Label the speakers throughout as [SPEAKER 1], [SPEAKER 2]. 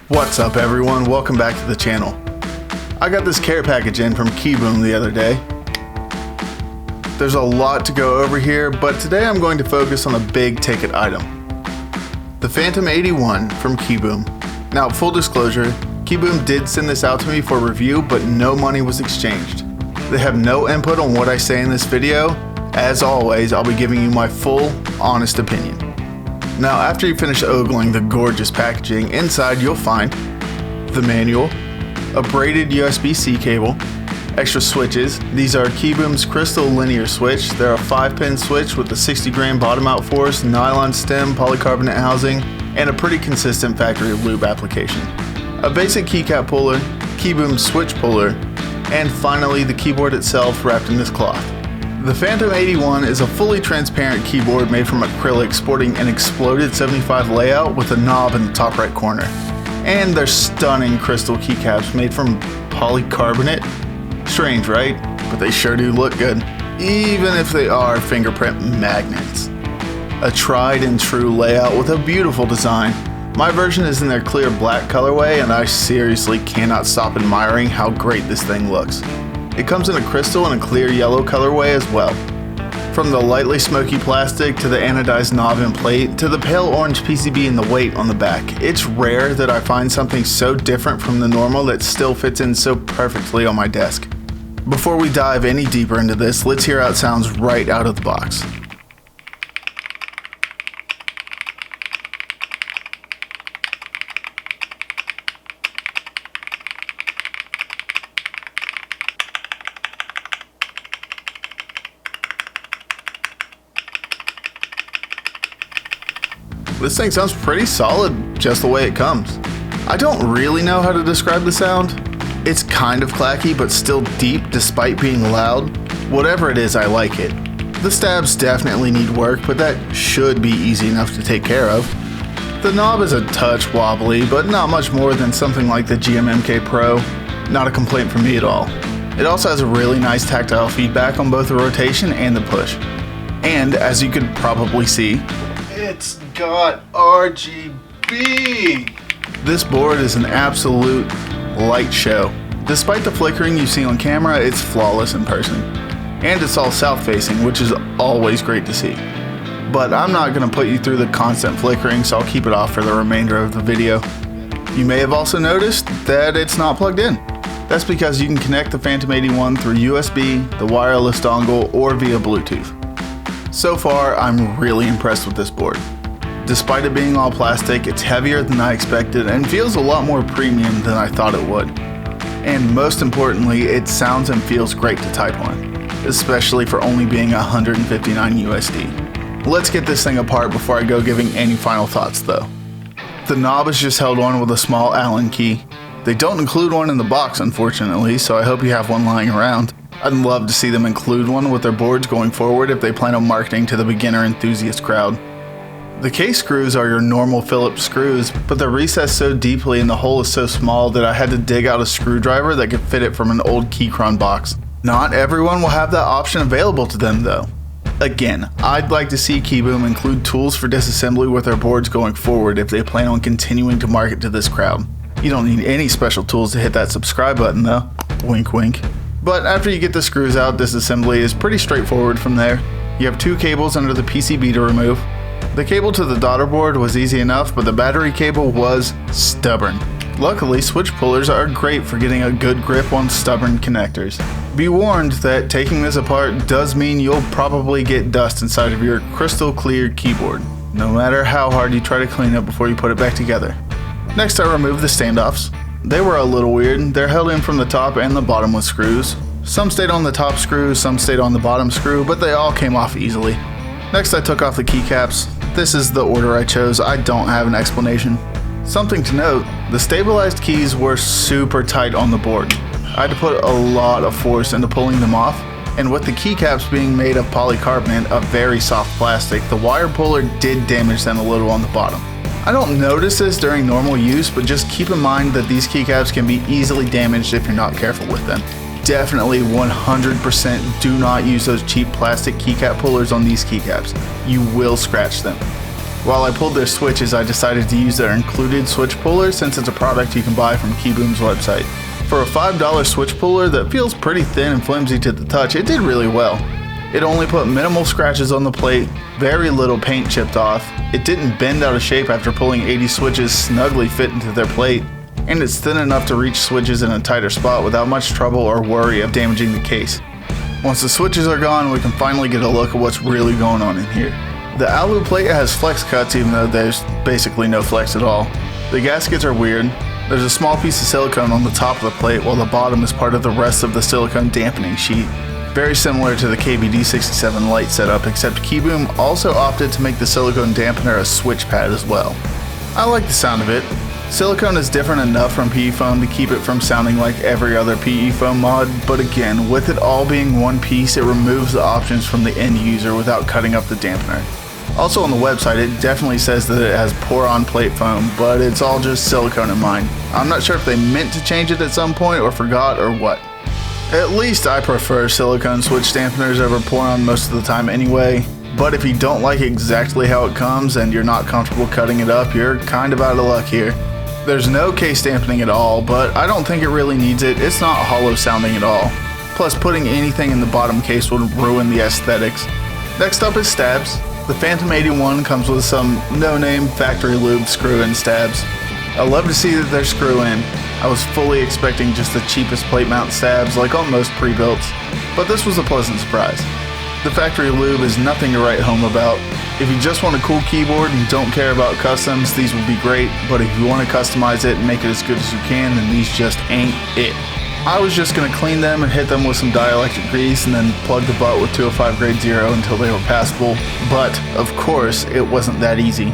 [SPEAKER 1] What's up everyone, welcome back to the channel. I got this care package in from KiiBOOM the other day. There's a lot to go over here, but today I'm going to focus on a big ticket item. The Phantom81 from KiiBOOM. Now full disclosure, KiiBOOM did send this out to me for review, but no money was exchanged. They have no input on what I say in this video. As always, I'll be giving you my full, honest opinion. Now after you finish ogling the gorgeous packaging, inside you'll find the manual, a braided USB-C cable, extra switches. These are KiiBOOM's crystal linear switch. They're a 5-pin switch with a 60 gram bottom out force, nylon stem, polycarbonate housing, and a pretty consistent factory lube application. A basic keycap puller, KiiBOOM switch puller, and finally the keyboard itself wrapped in this cloth. The Phantom81 is a fully transparent keyboard made from acrylic sporting an exploded 75 layout with a knob in the top right corner. And they're stunning crystal keycaps made from polycarbonate. Strange, right? But they sure do look good, even if they are fingerprint magnets. A tried and true layout with a beautiful design. My version is in their clear black colorway and I seriously cannot stop admiring how great this thing looks. It comes in a crystal and a clear yellow colorway as well. From the lightly smoky plastic to the anodized knob and plate to the pale orange PCB and the weight on the back, it's rare that I find something so different from the normal that still fits in so perfectly on my desk. Before we dive any deeper into this, let's hear how it sounds right out of the box. This thing sounds pretty solid just the way it comes. I don't really know how to describe the sound. It's kind of clacky but still deep despite being loud. Whatever it is, I like it. The stabs definitely need work, but that should be easy enough to take care of. The knob is a touch wobbly, but not much more than something like the GMMK Pro. Not a complaint from me at all. It also has a really nice tactile feedback on both the rotation and the push. And as you could probably see, it's got RGB! This board is an absolute light show. Despite the flickering you see on camera, it's flawless in person. And it's all south facing, which is always great to see. But I'm not going to put you through the constant flickering, so I'll keep it off for the remainder of the video. You may have also noticed that it's not plugged in. That's because you can connect the Phantom81 through USB, the wireless dongle, or via Bluetooth. So far, I'm really impressed with this board. Despite it being all plastic, it's heavier than I expected and feels a lot more premium than I thought it would. And most importantly, it sounds and feels great to type on, especially for only being $159 USD. Let's get this thing apart before I go giving any final thoughts though. The knob is just held on with a small Allen key. They don't include one in the box unfortunately, so I hope you have one lying around. I'd love to see them include one with their boards going forward if they plan on marketing to the beginner enthusiast crowd. The case screws are your normal Phillips screws, but they're recessed so deeply and the hole is so small that I had to dig out a screwdriver that could fit it from an old Keychron box. Not everyone will have that option available to them though. Again, I'd like to see KiiBOOM include tools for disassembly with their boards going forward if they plan on continuing to market to this crowd. You don't need any special tools to hit that subscribe button though. Wink wink. But after you get the screws out, disassembly is pretty straightforward from there. You have two cables under the PCB to remove. The cable to the daughter board was easy enough, but the battery cable was stubborn. Luckily, switch pullers are great for getting a good grip on stubborn connectors. Be warned that taking this apart does mean you'll probably get dust inside of your crystal clear keyboard, no matter how hard you try to clean it before you put it back together. Next, I removed the standoffs. They were a little weird. They're held in from the top and the bottom with screws. Some stayed on the top screw, some stayed on the bottom screw, but they all came off easily. Next I took off the keycaps. This is the order I chose, I don't have an explanation. Something to note, the stabilized keys were super tight on the board. I had to put a lot of force into pulling them off, and with the keycaps being made of polycarbonate, a very soft plastic, the wire puller did damage them a little on the bottom. I don't notice this during normal use, but just keep in mind that these keycaps can be easily damaged if you're not careful with them. Definitely 100% do not use those cheap plastic keycap pullers on these keycaps. You will scratch them. While I pulled their switches, I decided to use their included switch puller since it's a product you can buy from KiiBOOM's website. For a $5 switch puller that feels pretty thin and flimsy to the touch, it did really well. It only put minimal scratches on the plate, very little paint chipped off, it didn't bend out of shape after pulling 80 switches snugly fit into their plate, and it's thin enough to reach switches in a tighter spot without much trouble or worry of damaging the case. Once the switches are gone, we can finally get a look at what's really going on in here. The alu plate has flex cuts even though there's basically no flex at all. The gaskets are weird. There's a small piece of silicone on the top of the plate while the bottom is part of the rest of the silicone dampening sheet. Very similar to the KBD67 light setup, except KiiBOOM also opted to make the silicone dampener a switch pad as well. I like the sound of it. Silicone is different enough from PE foam to keep it from sounding like every other PE foam mod, but again, with it all being one piece, it removes the options from the end user without cutting up the dampener. Also on the website, it definitely says that it has pour-on plate foam, but it's all just silicone in mine. I'm not sure if they meant to change it at some point or forgot or what. At least I prefer silicone switch dampeners over pour-on most of the time anyway, but if you don't like exactly how it comes and you're not comfortable cutting it up, you're kind of out of luck here. There's no case dampening at all, but I don't think it really needs it. It's not hollow sounding at all. Plus, putting anything in the bottom case would ruin the aesthetics. Next up is stabs. The Phantom81 comes with some no-name factory lube screw-in stabs. I love to see that they're screw-in. I was fully expecting just the cheapest plate mount stabs like on most Prebuilts, but this was a pleasant surprise. The factory lube is nothing to write home about. If you just want a cool keyboard and don't care about customs, these would be great, but if you want to customize it and make it as good as you can, then these just ain't it. I was just going to clean them and hit them with some dielectric grease and then plug the butt with 205 grade 0 until they were passable, but of course it wasn't that easy.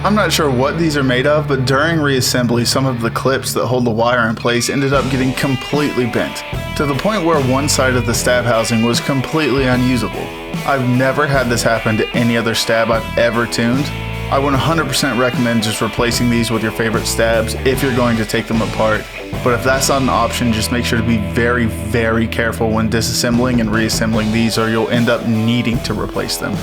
[SPEAKER 1] I'm not sure what these are made of, but during reassembly some of the clips that hold the wire in place ended up getting completely bent, to the point where one side of the stab housing was completely unusable. I've never had this happen to any other stab I've ever tuned. I would 100% recommend just replacing these with your favorite stabs if you're going to take them apart, but if that's not an option, just make sure to be very, very careful when disassembling and reassembling these or you'll end up needing to replace them.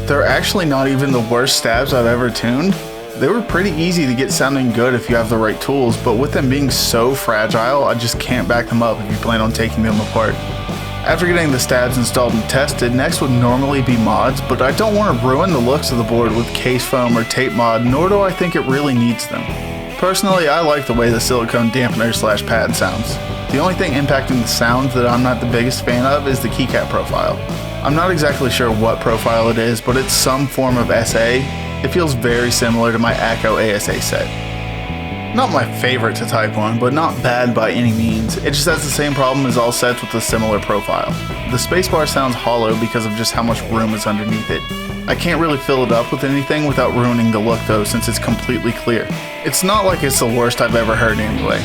[SPEAKER 1] They're actually not even the worst stabs I've ever tuned. They were pretty easy to get sounding good if you have the right tools, but with them being so fragile, I just can't back them up if you plan on taking them apart. After getting the stabs installed and tested, next would normally be mods, but I don't want to ruin the looks of the board with case foam or tape mod, nor do I think it really needs them. Personally, I like the way the silicone dampener / pad sounds. The only thing impacting the sound that I'm not the biggest fan of is the keycap profile. I'm not exactly sure what profile it is, but it's some form of SA. It feels very similar to my ACO ASA set. Not my favorite to type on, but not bad by any means. It just has the same problem as all sets with a similar profile. The spacebar sounds hollow because of just how much room is underneath it. I can't really fill it up with anything without ruining the look though, since it's completely clear. It's not like it's the worst I've ever heard anyway.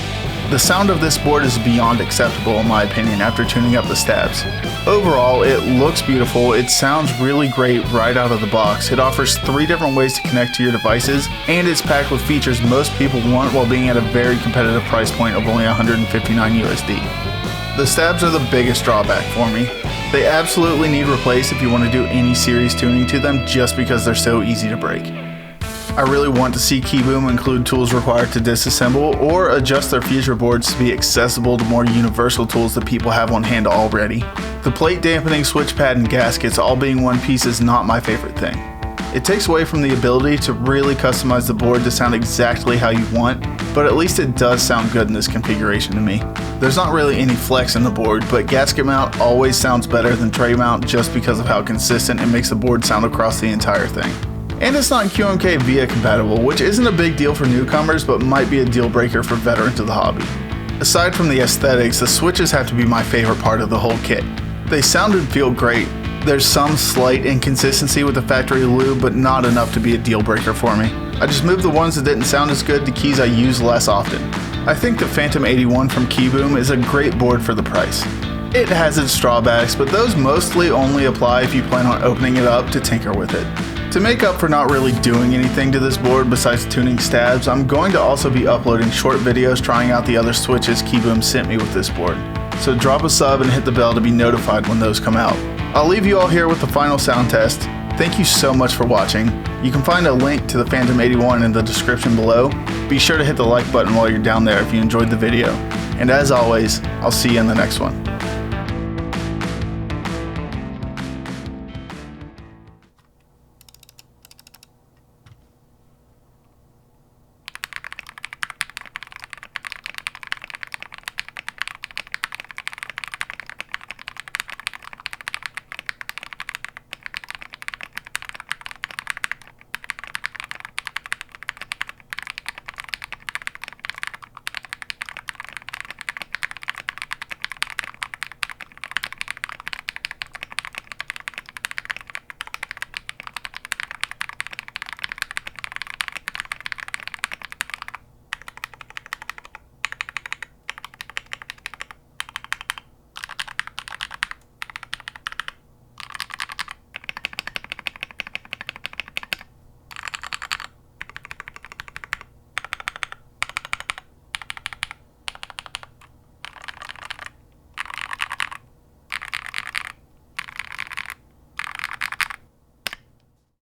[SPEAKER 1] The sound of this board is beyond acceptable in my opinion after tuning up the stabs. Overall, it looks beautiful, it sounds really great right out of the box, it offers 3 different ways to connect to your devices, and it's packed with features most people want while being at a very competitive price point of only $159 USD. The stabs are the biggest drawback for me. They absolutely need replaced if you want to do any serious tuning to them just because they're so easy to break. I really want to see KiiBOOM include tools required to disassemble or adjust their future boards to be accessible to more universal tools that people have on hand already. The plate dampening, switch pad, and gaskets all being one piece is not my favorite thing. It takes away from the ability to really customize the board to sound exactly how you want, but at least it does sound good in this configuration to me. There's not really any flex in the board, but gasket mount always sounds better than tray mount just because of how consistent it makes the board sound across the entire thing. And it's not QMK VIA compatible, which isn't a big deal for newcomers, but might be a deal breaker for veterans of the hobby. Aside from the aesthetics, the switches have to be my favorite part of the whole kit. They sound and feel great. There's some slight inconsistency with the factory lube, but not enough to be a deal breaker for me. I just moved the ones that didn't sound as good to keys I use less often. I think the Phantom81 from KiiBOOM is a great board for the price. It has its drawbacks, but those mostly only apply if you plan on opening it up to tinker with it. To make up for not really doing anything to this board besides tuning stabs, I'm going to also be uploading short videos trying out the other switches KiiBOOM sent me with this board. So drop a sub and hit the bell to be notified when those come out. I'll leave you all here with the final sound test. Thank you so much for watching. You can find a link to the Phantom 81 in the description below. Be sure to hit the like button while you're down there if you enjoyed the video. And as always, I'll see you in the next one.